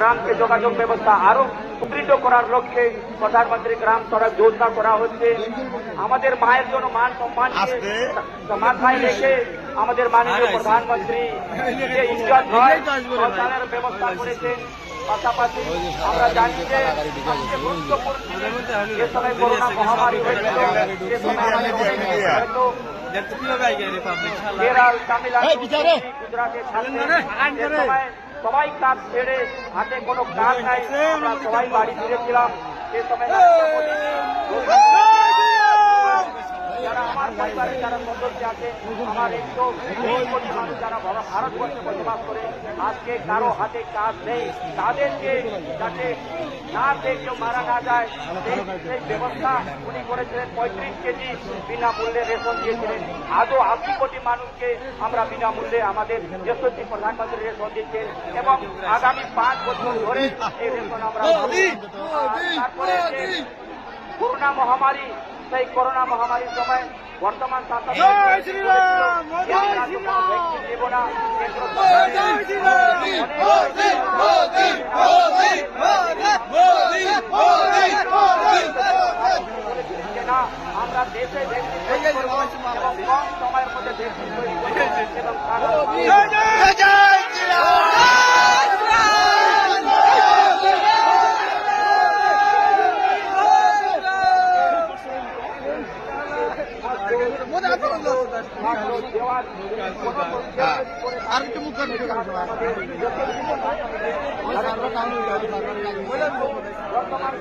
গ্রামকে যোগাযোগ ব্যবস্থা আরো সুদৃঢ় করার লক্ষ্যে প্রধানমন্ত্রী গ্রাম সড়ক যোজনা করা হচ্ছে। আমাদের মায়ের জন্য মান সম্মান মাথায় রেখে আমাদের মাননীয় প্রধানমন্ত্রী যে ইনকাম সন্তানের ব্যবস্থা করেছেন। পাশাপাশি আমরা জানি যে সবচেয়ে গুরুত্বপূর্ণ যে সময় করোনা মহামারী হয়েছিল, সে সময় আমাদের হয়তো কেরল, তামিলনাড়ু, গুজরাটের সময় সবাই কাজ ছেড়ে হাতে কোনো কাজ নাই, আমরা সবাই বাড়ি ফিরেছিলাম। সে সময় যারা আমার পরিবারের যারা সদস্য আছে, আমার 120 কোটি মানুষ যারা ভারতবর্ষে বসবাস করে, আজকে কারো হাতে কাজ নেই, তাদেরকে যাতে না কেউ মারা না যায় সেই ব্যবস্থা উনি করেছিলেন। 35 কেজি বিনামূল্যে রেশন দিয়েছিলেন। আজও 80 কোটি মানুষকে আমরা বিনামূল্যে আমাদের যশস্বী প্রধানমন্ত্রী রেশন দিচ্ছেন এবং আগামী 5 বছর ধরে এই রেশন আমরা তারপরে করোনা মহামারী, সেই করোনা মহামারীর সময় বর্তমান শাসক দেব না, না আমরা দেশে এবং কম সময়ের মধ্যে দেশ তৈরি করবো এবং আর মুখ বর্তমান